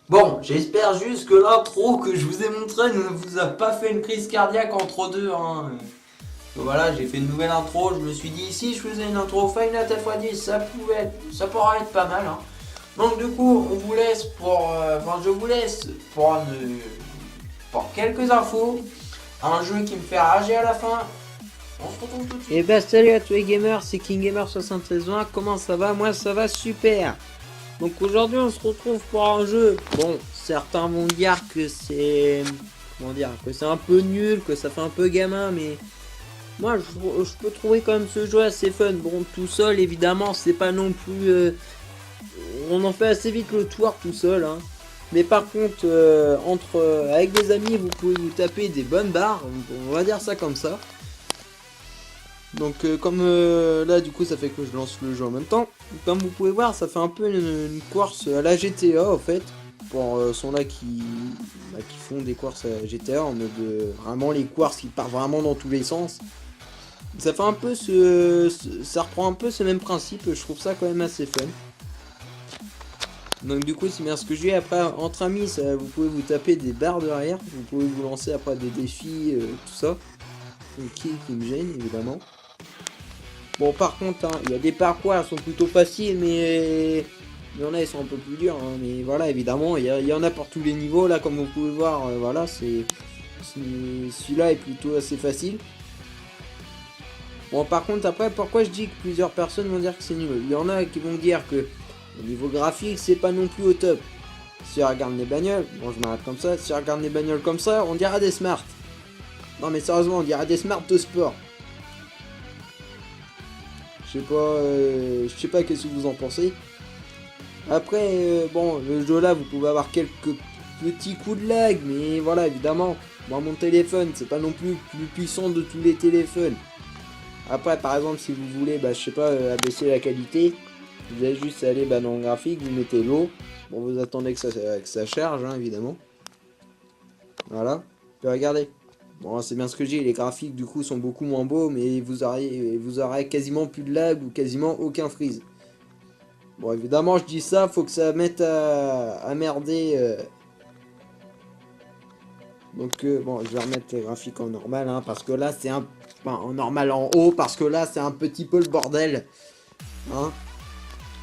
Bon, j'espère juste que l'intro que je vous ai montré ne vous a pas fait une crise cardiaque entre deux, hein. Voilà, j'ai fait une nouvelle intro, je me suis dit si je faisais une intro Final Fantasy X, ça pourrait être pas mal, hein. Donc du coup, on vous laisse je vous laisse pour quelques infos, un jeu qui me fait rager à la fin. On se retrouve tout de Et suite. bah salut à tous les gamers, c'est KingGamer7320, comment ça va? Moi ça va super. Donc aujourd'hui on se retrouve pour un jeu, bon certains vont dire que c'est, comment dire, que c'est un peu nul, que ça fait un peu gamin, mais moi je peux trouver quand même ce jeu assez fun. Bon tout seul évidemment c'est pas non plus, on en fait assez vite le tour tout seul, hein. Mais par contre avec des amis vous pouvez vous taper des bonnes barres, on va dire ça comme ça. Donc comme là du coup ça fait que je lance le jeu en même temps. Comme vous pouvez voir ça fait un peu une course à la GTA en fait. Pour ceux là qui font des courses à GTA en mode vraiment les courses qui partent vraiment dans tous les sens. Ça fait un peu ça reprend un peu ce même principe, je trouve ça quand même assez fun. Donc du coup c'est bien ce que j'ai après entre amis vous pouvez vous taper des barres de arrière, vous pouvez vous lancer après des défis, tout ça. Qui me gêne évidemment. Bon, par contre, hein, il y a des parcours, elles sont plutôt faciles, mais il y en a, ils sont un peu plus durs. Hein, mais voilà, évidemment, il y en a pour tous les niveaux. Là, comme vous pouvez voir, voilà, celui-là est plutôt assez facile. Bon, par contre, après, pourquoi je dis que plusieurs personnes vont dire que c'est nul? Il y en a qui vont dire que au niveau graphique, c'est pas non plus au top. Si on regarde les bagnoles, bon, je m'arrête comme ça. Si on regarde les bagnoles comme ça, on dirait des smart. Non, mais sérieusement, on dirait des smart de sport. Je sais pas qu'est-ce que vous en pensez. Après, bon, le jeu là, vous pouvez avoir quelques petits coups de lag, mais voilà, évidemment, moi mon téléphone, c'est pas non plus le plus puissant de tous les téléphones. Après, par exemple, si vous voulez, je sais pas, abaisser la qualité, vous allez juste aller dans le graphique, vous mettez l'eau. Bon, vous attendez que ça charge, hein, évidemment. Voilà. Puis regardez. Bon, c'est bien ce que j'ai, les graphiques du coup sont beaucoup moins beaux, mais vous aurez quasiment plus de lag ou quasiment aucun freeze. Bon, évidemment, je dis ça, faut que ça mette à merder. Donc, bon, je vais remettre les graphiques en normal, hein, parce que là, c'est un... Enfin, en normal en haut, parce que là, c'est un petit peu le bordel. Hein.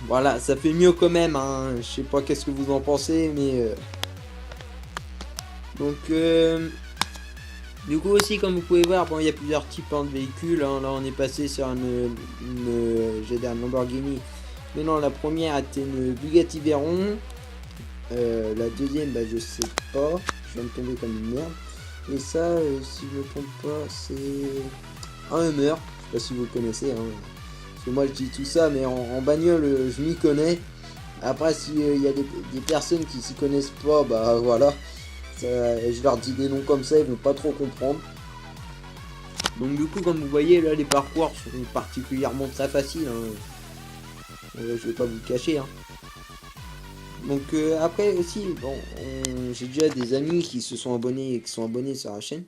Voilà, ça fait mieux quand même, hein. Je sais pas qu'est-ce que vous en pensez, mais... Donc, du coup aussi, comme vous pouvez voir, bon, il y a plusieurs types de véhicules. Hein. Là, on est passé sur j'ai dit un Lamborghini. Mais non, la première était une Bugatti Veyron. La deuxième, je sais pas. Je viens de tomber comme une merde. Et ça, si je me trompe pas, c'est un Hummer. Je sais pas si vous connaissez. Hein. Parce que moi, je dis tout ça, mais en bagnole, je m'y connais. Après, s'il y a des personnes qui s'y connaissent pas, voilà. Je leur dis des noms comme ça, ils vont pas trop comprendre. Donc du coup, comme vous voyez, là, les parcours sont particulièrement très faciles. Hein. Je vais pas vous le cacher. Hein. Donc après aussi, bon, j'ai déjà des amis qui se sont abonnés, qui sont abonnés sur la chaîne,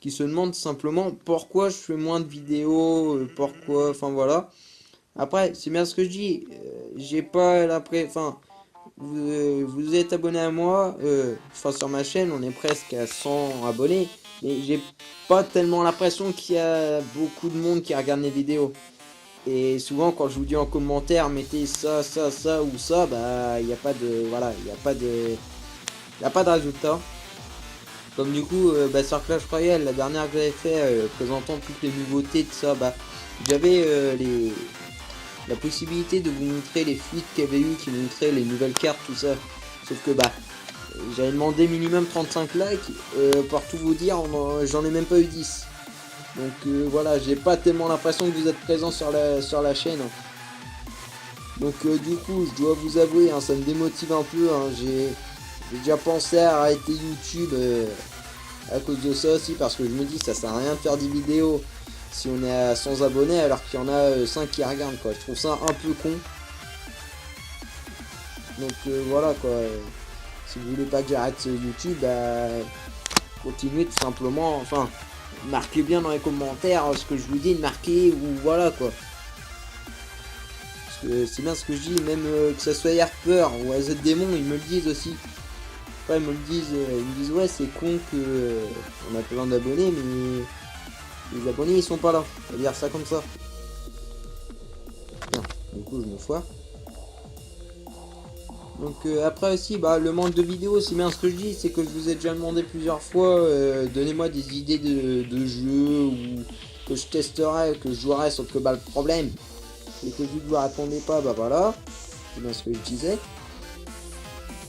qui se demandent simplement pourquoi je fais moins de vidéos, pourquoi, enfin voilà. Après, c'est bien ce que je dis, j'ai pas l'impression, enfin, vous êtes abonné à moi, enfin sur ma chaîne, on est presque à 100 abonnés, mais j'ai pas tellement l'impression qu'il y a beaucoup de monde qui regarde les vidéos. Et souvent quand je vous dis en commentaire mettez ça, ça, ça ou ça, il n'y a pas de. Voilà, il n'y a pas de. Il n'y a pas de résultat. Comme du coup sur Clash Royale, la dernière que j'avais fait présentant toutes les nouveautés de ça, j'avais la possibilité de vous montrer les fuites qu'il y avait eu qui montraient les nouvelles cartes, tout ça. Sauf que j'avais demandé minimum 35 likes, pour tout vous dire, j'en ai même pas eu 10. Donc voilà, j'ai pas tellement l'impression que vous êtes présent sur la chaîne. Donc du coup, je dois vous avouer, hein, ça me démotive un peu. Hein, j'ai déjà pensé à arrêter YouTube à cause de ça aussi, parce que je me dis ça sert à rien de faire des vidéos si on est à 100 abonnés alors qu'il y en a 5 qui regardent, quoi. Je trouve ça un peu con. Donc voilà quoi. Si vous voulez pas que j'arrête YouTube, continuez tout simplement. Enfin, marquez bien dans les commentaires ce que je vous dis de marquer, ou voilà quoi. Parce que c'est bien ce que je dis, même que ça soit Harper ou AZ Démon, ils me le disent aussi. Après, ils me disent ouais, c'est con que on a plein d'abonnés, mais les abonnés ils sont pas là. On va dire ça comme ça. Bien, du coup, je me foire. Donc après aussi, bah, le manque de vidéos, c'est bien ce que je dis, c'est que je vous ai déjà demandé plusieurs fois, donnez-moi des idées de jeux ou que je testerai, que je jouerai, sauf que bah, le problème, c'est que vu que vous répondez pas, bah voilà, c'est bien ce que je disais.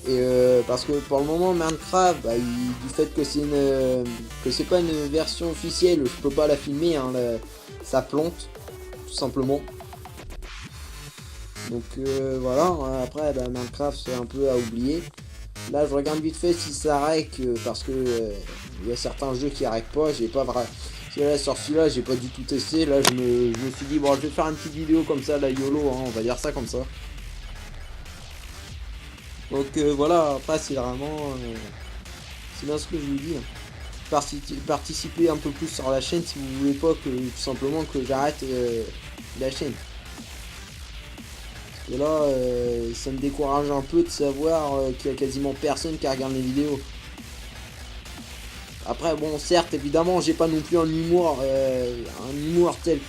Et parce que pour le moment, Minecraft, bah, du fait que c'est pas une version officielle, je peux pas la filmer, hein, ça plante, tout simplement. Donc voilà, après bah, Minecraft c'est un peu à oublier. Là je regarde vite fait si ça rec parce que il y a certains jeux qui rec pas, j'ai pas vrai. Sur celui-là j'ai pas du tout testé, là je me suis dit bon je vais faire une petite vidéo comme ça, la YOLO, hein, on va dire ça comme ça. Donc voilà, après c'est vraiment c'est bien ce que je vous dis. Participer un peu plus sur la chaîne si vous voulez pas que tout simplement que j'arrête la chaîne. Et là, ça me décourage un peu de savoir qu'il y a quasiment personne qui regarde les vidéos. Après, bon, certes, évidemment, j'ai pas non plus un humour tel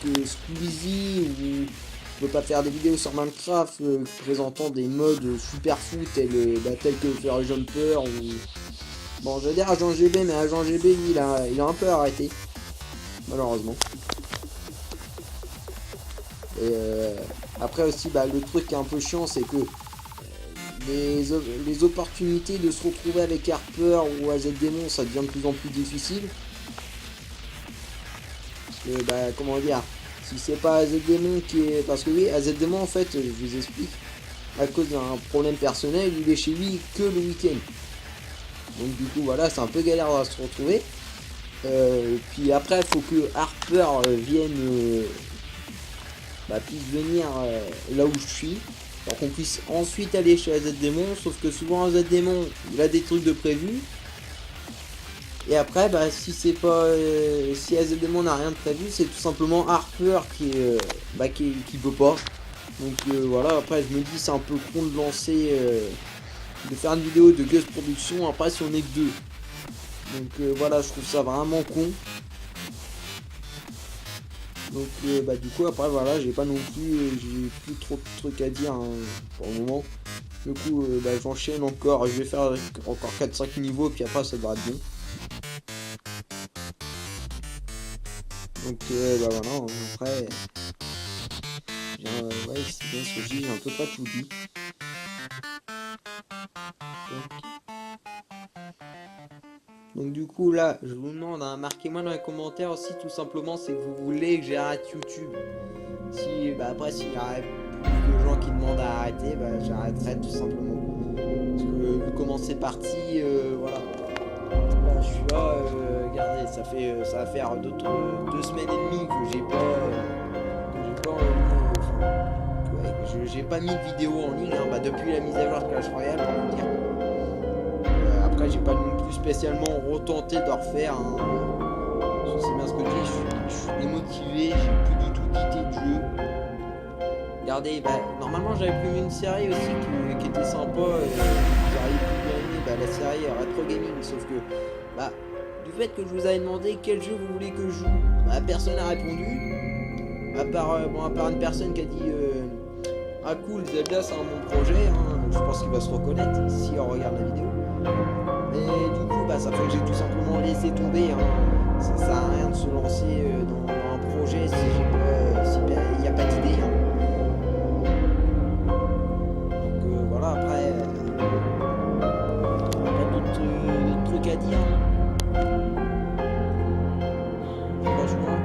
que Squeezie, ou je peux pas faire des vidéos sur Minecraft présentant des modes super fous tels que Fire Jumper, ou... Bon, j'allais dire Agent GB, mais Agent GB, il a un peu arrêté, malheureusement. Et après aussi, bah, le truc qui est un peu chiant, c'est que les opportunités de se retrouver avec Harper ou AZ Démon, ça devient de plus en plus difficile. Parce que, bah, comment dire, si c'est pas AZ Démon qui est... Parce que oui, AZ Démon, en fait, je vous explique, à cause d'un problème personnel, il est chez lui que le week-end. Donc du coup, voilà, c'est un peu galère à se retrouver. Puis après, il faut que Harper vienne... puisse venir là où je suis, pour qu'on puisse ensuite aller chez AZ Démon, sauf que souvent AZ Démon il a des trucs de prévu, et après bah si c'est pas si AZ Démon n'a rien de prévu, c'est tout simplement Harper qui peut pas. Donc voilà, après je me dis c'est un peu con de lancer de faire une vidéo de Gus Production après si on est que deux. Donc voilà, je trouve ça vraiment con. Donc du coup après voilà, j'ai pas non plus j'ai plus trop de trucs à dire hein, pour le moment. Du coup j'enchaîne encore, je vais faire encore 4-5 niveaux puis après ça devrait être bien. Donc voilà, après ouais c'est bien ce que je dis, j'ai un peu pas tout dit. Donc du coup là, je vous demande, hein, marquez-moi dans les commentaires aussi tout simplement si vous voulez que j'arrête YouTube. Si après s'il y a plus de gens qui demandent à arrêter, j'arrêterai tout simplement. Parce que vu comment c'est parti, voilà. Là je suis là, regardez, ça va faire 2 semaines et demie que j'ai pas mis de vidéo en ligne, hein, depuis la mise à jour de Clash Royale pour vous dire. Après j'ai pas non plus spécialement retenté de refaire, hein. C'est bien ce que je dis, je suis démotivé, j'ai plus du tout d'idée de jeu. Regardez, normalement j'avais prévu une série aussi qui était sympa, j'aurais pu gagner la série Retro Gaming, sauf que du fait que je vous avais demandé quel jeu vous voulez que je joue, personne n'a répondu, à part une personne qui a dit ah cool, Zelda c'est un bon projet, hein. Je pense qu'il va se reconnaître si on regarde la vidéo. Mais du coup ça fait que j'ai tout simplement laissé tomber, hein. Ça sert à rien de se lancer dans un projet si il n'y a pas d'idée, hein. Donc voilà, après d'autres trucs à dire, hein. Franchement,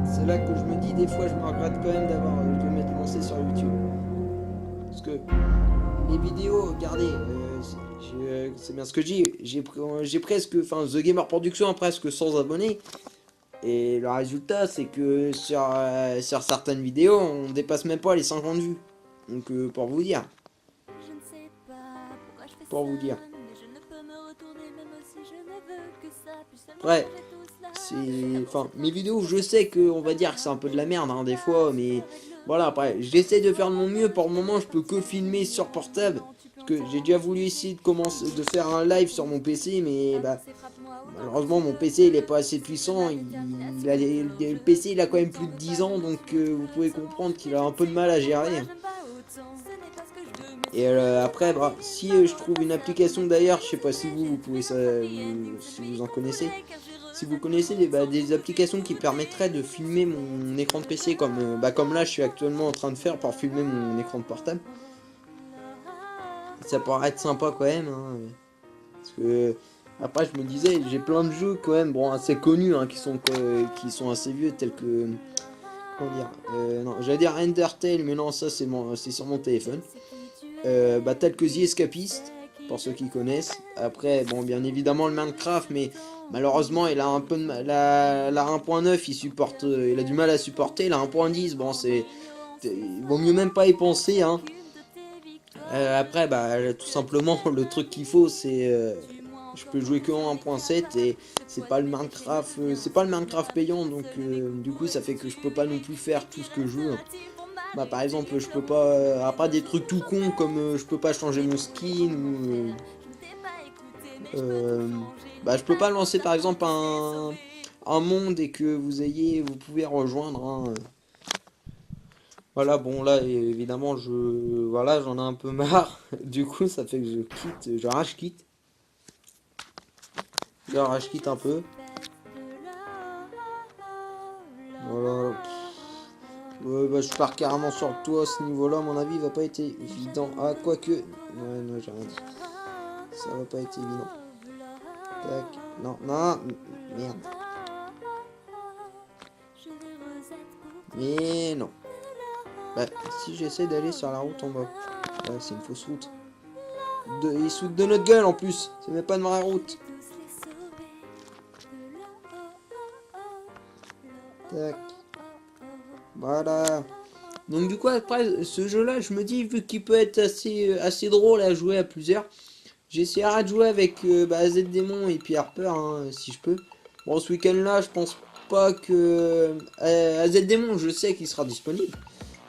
c'est là que je me dis des fois je me regrette quand même de m'être lancé sur YouTube. Parce que les vidéos, regardez, c'est bien ce que je dis, j'ai presque, The Gamer Production a presque 100 abonnés. Et le résultat, c'est que sur certaines vidéos, on dépasse même pas les 50 vues. Donc pour vous dire. Pour vous dire. Ouais. Mes vidéos, je sais que on va dire que c'est un peu de la merde, hein, des fois, mais Voilà, après, j'essaie de faire de mon mieux. Pour le moment, je peux que filmer sur portable. Parce que j'ai déjà voulu essayer de commencer de faire un live sur mon PC, mais bah, malheureusement, mon PC il est pas assez puissant. Le PC il a quand même plus de 10 ans, donc vous pouvez comprendre qu'il a un peu de mal à gérer. Et après, bah, si je trouve une application d'ailleurs, je sais pas si vous pouvez ça, si vous en connaissez. Si vous connaissez des applications qui permettraient de filmer mon écran de PC comme là je suis actuellement en train de faire pour filmer mon écran de portable. Ça pourrait être sympa quand même. Hein, parce que après je me disais, j'ai plein de jeux quand même bon, assez connus hein, qui sont assez vieux tels que... Comment dire non, j'allais dire Undertale, mais non, ça c'est sur mon téléphone. Tel que The Escapist, pour ceux qui connaissent. Après, bon, bien évidemment le Minecraft, mais malheureusement il a un peu de la 1.9, il a du mal à supporter. La 1.10, bon, il vaut mieux même pas y penser. Hein. Après, tout simplement, le truc qu'il faut, c'est je peux jouer que en 1.7 et c'est pas le Minecraft payant, donc du coup ça fait que je peux pas non plus faire tout ce que je veux. Par exemple, je peux pas après des trucs tout cons comme je peux pas changer mon skin ou je peux pas lancer par exemple un monde et que vous pouvez rejoindre. Hein. Voilà, bon là évidemment j'en ai un peu marre. Du coup ça fait que je rage quitte un peu. Voilà. Je pars carrément sur le toit à ce niveau-là, à mon avis, il va pas être évident. Ah, quoique. Ouais, non, j'ai rien dit. Ça va pas être évident. Tac. Non, merde. Mais non. Si j'essaie d'aller sur la route en bas. C'est une fausse route. Ils sautent de notre gueule en plus. C'est même pas de vraie route. Tac. Voilà. Donc du coup après ce jeu là je me dis vu qu'il peut être assez drôle à jouer à plusieurs, j'essaierai de jouer avec ZDémon et puis Harper hein, si je peux. Bon ce week-end là je pense pas que ZDémon je sais qu'il sera disponible.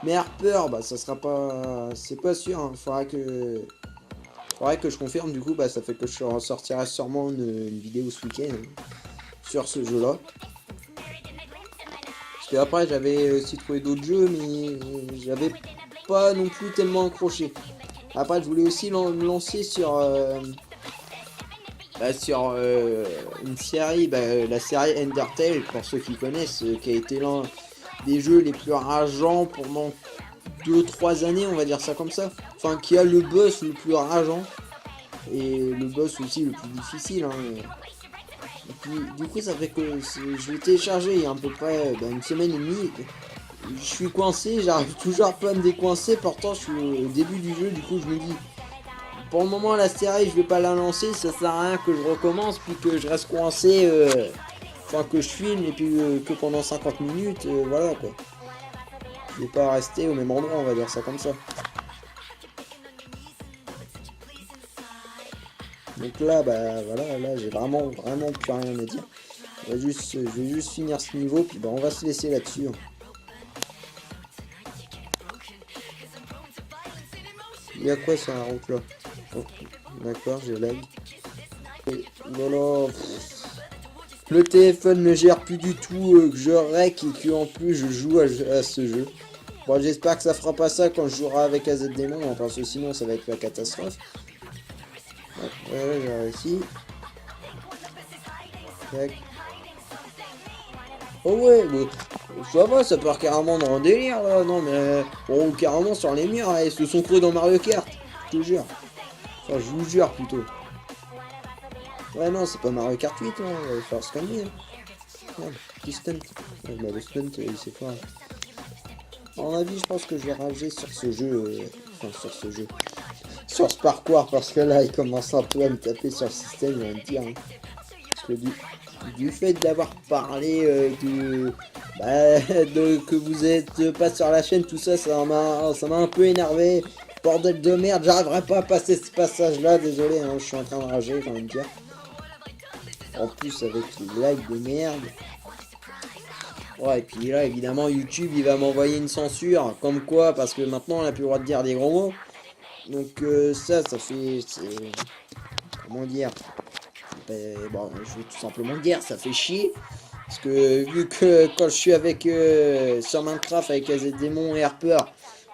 Mais Harper ça sera pas. C'est pas sûr hein. Faudrait que je confirme du coup ça fait que je ressortirai sûrement une vidéo ce week-end hein, sur ce jeu là. Parce que après j'avais aussi trouvé d'autres jeux mais j'avais pas non plus tellement accroché. Après je voulais aussi me lancer sur une série, la série Undertale pour ceux qui connaissent, qui a été l'un des jeux les plus rageants pendant 2-3 années on va dire ça comme ça. Enfin qui a le boss le plus rageant et le boss aussi le plus difficile. Hein. Et puis, du coup, ça fait que je l'ai téléchargé il y a à peu près une semaine et demie. Je suis coincé, j'arrive toujours pas à me décoincer. Pourtant, je suis au début du jeu. Du coup, je me dis, pour le moment, la série, je vais pas la lancer. Ça sert à rien que je recommence, puis que je reste coincé. Que je filme, et puis que pendant 50 minutes. Voilà quoi. Je vais pas rester au même endroit, on va dire ça comme ça. Donc là, voilà, là j'ai vraiment plus rien à dire. Je vais juste finir ce niveau, puis on va se laisser là-dessus. Il y a quoi sur la route là? Oh, d'accord, j'ai lag. Et voilà. Le téléphone ne gère plus du tout que je rec et que en plus je joue à ce jeu. Bon, j'espère que ça fera pas ça quand je jouerai avec ZDémon, parce que sinon ça va être la catastrophe. Ouais, j'ai réussi. Tac. Oh ouais, ça va, ça part carrément dans un délire là. Non mais on roule carrément sur les murs, ils se sont crus dans Mario Kart, je te jure. Enfin, je vous jure plutôt. Ouais, non, c'est pas Mario Kart 8, hein, il va falloir se calmer. Ouais, petit stunt. Ouais, le stunt, il sait pas. À mon avis, je pense que je vais rager sur ce jeu. Sur ce parcours, parce que là, il commence un peu à me taper sur le système, il va me dire. Hein. Parce que du fait d'avoir parlé que vous êtes pas sur la chaîne, tout ça, ça m'a un peu énervé. Bordel de merde, j'arriverai pas à passer ce passage là, désolé, hein, je suis en train de rager, j'ai envie de dire. En plus avec les lags de merde. Ouais, et puis là, évidemment, YouTube, il va m'envoyer une censure. Comme quoi, parce que maintenant, on n'a plus le droit de dire des gros mots. Donc ça fait... Comment dire? Bon, je vais tout simplement dire, ça fait chier. Parce que vu que quand je suis avec sur Minecraft avec AZDémon et Harper,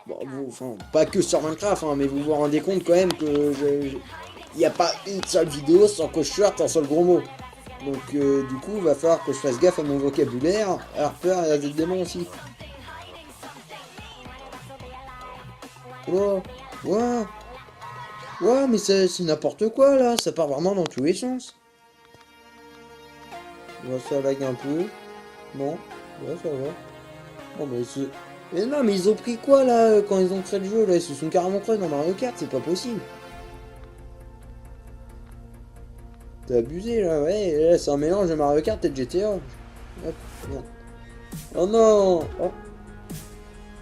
bon, enfin, pas que sur Minecraft, hein, mais vous vous rendez compte quand même que il n'y a pas une seule vidéo sans que je sorte un seul gros mot. Donc du coup, il va falloir que je fasse gaffe à mon vocabulaire. Harper et AZDémon aussi. Oh, ouais, ouais, mais c'est n'importe quoi là, ça part vraiment dans tous les sens. Ouais, ça lag un peu. Non, ouais, ça va. Non, mais c'est... Mais non, mais ils ont pris quoi là quand ils ont créé le jeu là? Ils se sont carrément créés dans Mario Kart, c'est pas possible. T'as abusé là, ouais, là c'est un mélange de Mario Kart et de GTA. Hop, merde. Oh non! Oh.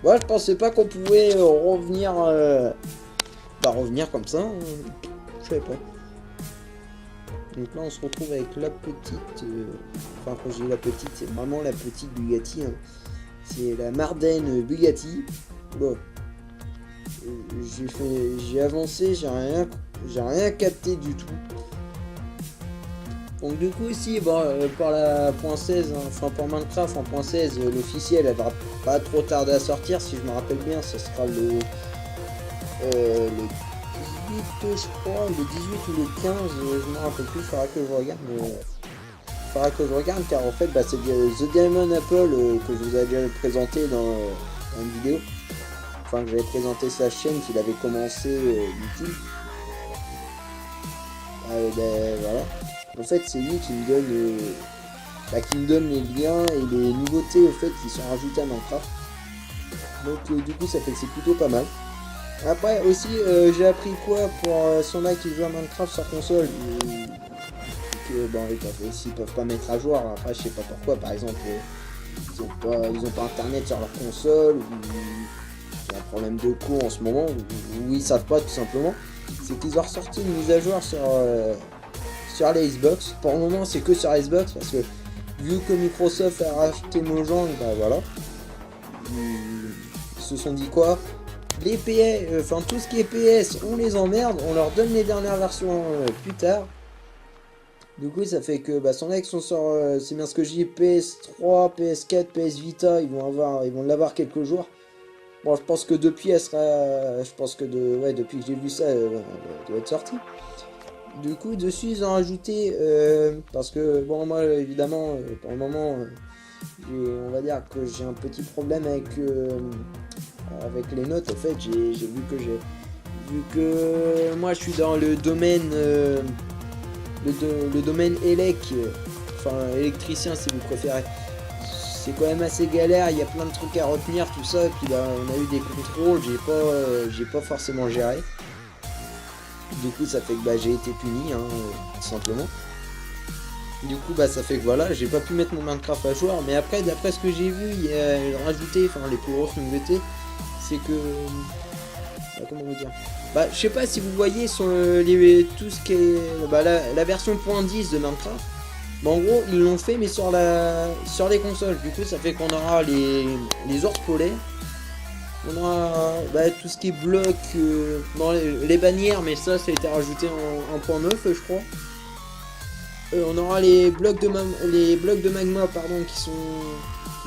Ouais, je pensais pas qu'on pouvait revenir. Bah, revenir comme ça. Je savais pas. Donc là, on se retrouve avec la petite. Enfin, quand je dis la petite, c'est vraiment la petite Bugatti. Hein. C'est la Mardenne Bugatti. Bon. J'ai avancé, j'ai rien capté du tout. Donc du coup ici, bon, par la .16, hein, enfin pour Minecraft en .16, l'officiel, elle va pas trop tarder à sortir. Si je me rappelle bien, ce sera le 18, je crois, le 18 ou le 15, je me rappelle plus. Faudra que je regarde. Faudra que je regarde car en fait, bah, c'est The Diamond Apple que je vous avais déjà présenté dans une vidéo. Enfin, que j'avais présenté sa chaîne qu'il avait commencé YouTube. Ben voilà. En fait, c'est lui qui me donne les liens et les nouveautés au fait qui sont rajoutées à Minecraft. Donc du coup, ça fait que c'est plutôt pas mal. Après aussi, j'ai appris quoi pour son là qui joue à Minecraft sur console. Que bon, ils peuvent pas mettre à jour. Après, je sais pas pourquoi. Par exemple, ils ont pas internet sur leur console. Ou il y a un problème de coût en ce moment. Ou ils savent pas tout simplement. C'est qu'ils ont ressorti une mise à jour sur les Xbox. Pour le moment, c'est que sur Xbox parce que vu que Microsoft a racheté Mojang, bah voilà. Ils se sont dit quoi? Les PS, enfin tout ce qui est PS, on les emmerde, on leur donne les dernières versions plus tard. Du coup, ça fait que bah, son ex sont sur, c'est bien ce que je dis, PS3, PS4, PS Vita, ils vont l'avoir quelques jours. Bon, je pense que depuis, elle sera, je pense que depuis que j'ai vu ça, elle doit être sortie. Du coup, dessus, ils ont rajouté, parce que, bon, moi, évidemment, pour le moment, on va dire que j'ai un petit problème avec les notes. En fait, vu que moi, je suis dans le domaine, le domaine élec, enfin, électricien, si vous préférez. C'est quand même assez galère, il y a plein de trucs à retenir, tout ça, et puis là, on a eu des contrôles, j'ai pas forcément géré. Du coup, ça fait que bah, j'ai été puni, hein, tout simplement. Du coup, bah, ça fait que voilà, j'ai pas pu mettre mon Minecraft à jour. Mais après, d'après ce que j'ai vu, il y a rajouté, enfin, les plus grosses nouveautés, c'est que. Bah, comment vous dire? Bah, je sais pas si vous voyez sur tout ce qui est. Bah, la version .10 de Minecraft. Bah, en gros, ils l'ont fait, mais sur les consoles. Du coup, ça fait qu'on aura les ours polaires. On aura bah, tout ce qui est bloc, dans les bannières, mais ça a été rajouté en .9, je crois. On aura les blocs de magma pardon, qui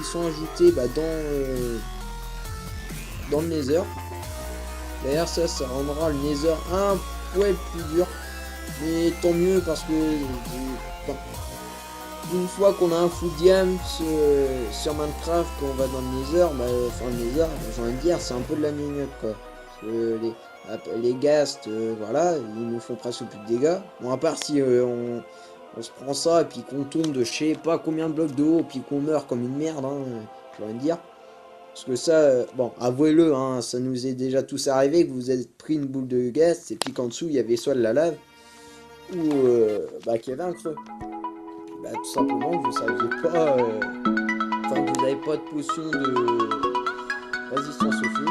sont ajoutés bah, dans le Nether. D'ailleurs, ça rendra le Nether un poil plus dur. Mais tant mieux parce que une fois qu'on a un full diam sur Minecraft, qu'on va dans le Nether, bah, enfin le Nether, j'ai envie de dire, c'est un peu de la gnognotte quoi. Parce que les ghasts, voilà, ils nous font presque plus de dégâts. Bon, à part si on se prend ça et puis qu'on tourne de je sais pas combien de blocs de haut et puis qu'on meurt comme une merde, hein, j'ai envie de dire. Parce que ça, bon, avouez-le, hein, ça nous est déjà tous arrivé que vous avez pris une boule de gaz et puis qu'en dessous il y avait soit de la lave ou bah, qu'il y avait un creux. Bah, tout simplement que vous saviez pas, enfin que vous n'avez pas de potion de résistance au feu.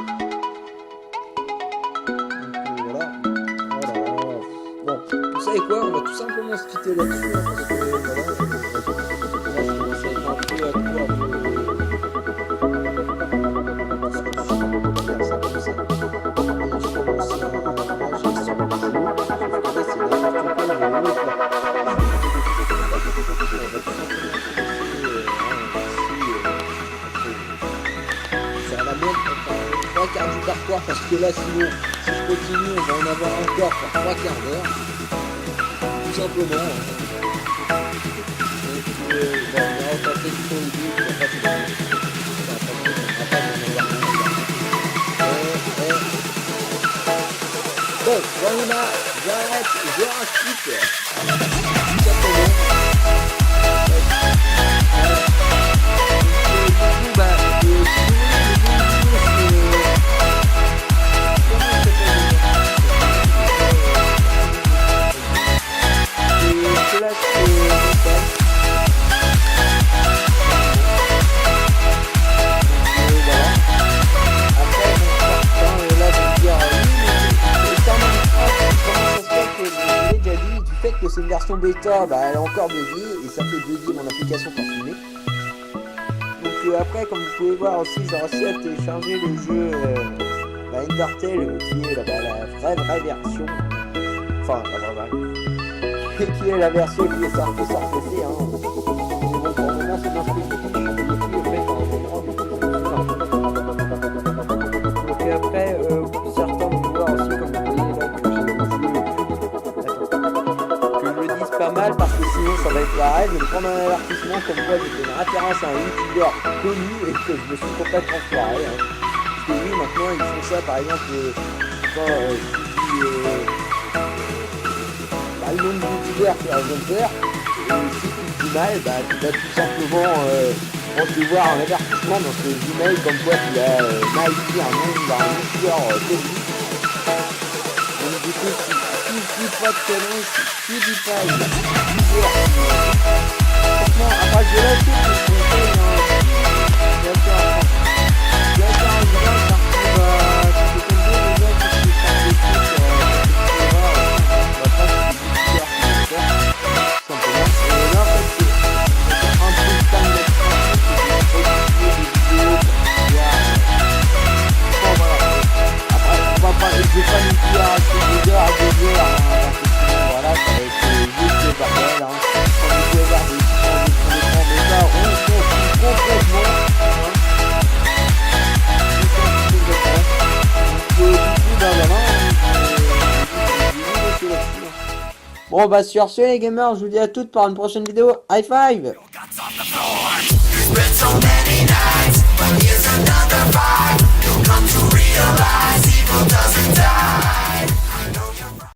Donc voilà. Bon, vous savez quoi, on va tout simplement se quitter là-dessus, hein, parce que voilà, là, je commence à être un peu à court que là sinon, si je continue, on va en avoir encore pour 3 quarts d'heure. Tout simplement. Donc, on va repasser du temps au but, on va passer du temps. Bon, voilà, j'arrête, je rajoute. Tout simplement. Que c'est une version bêta, bah, elle a encore bugué et ça fait bugger mon application pour filmer. Donc après, comme vous pouvez voir aussi, j'ai réussi à télécharger le jeu Undertale qui est la vraie version, enfin la vraie, qui est la version qui est sortie sur PC. Hein. Mais bon, pour le moment, c'est dans ce que donc après, certains vont voir aussi, comme vous voyez là, que j'ai pas mal parce que sinon ça va être pareil, je vais prendre un avertissement comme quoi j'ai fait une référence à un youtubeur connu et que je me suis complètement foiré. Hein. Parce que oui, maintenant ils font ça par exemple quand le nombre de youtubeurs qui a Jumper, et si tu te dis mal, bah tu vas tout simplement recevoir un avertissement dans ce email comme quoi tu as mal dit un nom d'un youtubeur connu. Donc du coup, tu dis pas de conneries, tu dis pas franchement, après je vais lâcher ce qu'on fait, je vais faire un vidéo, ça retrouve, si c'est comme ça, les gars, qui faire des trucs, on va pas se dire simplement. Et là, en fait, c'est un peu de temps d'extra, c'est de produire des vidéos pour pouvoir, bon voilà, après, on va pas, je vais pas nous dire à 2 heures, parce que sinon, voilà, ça va être juste le bordel, hein. Quand vous pouvez voir des écrans de ça, on s'en fout complètement, hein. Du coup, bah voilà, bon bah sur ce les gamers, je vous dis à toutes pour une prochaine vidéo. High five.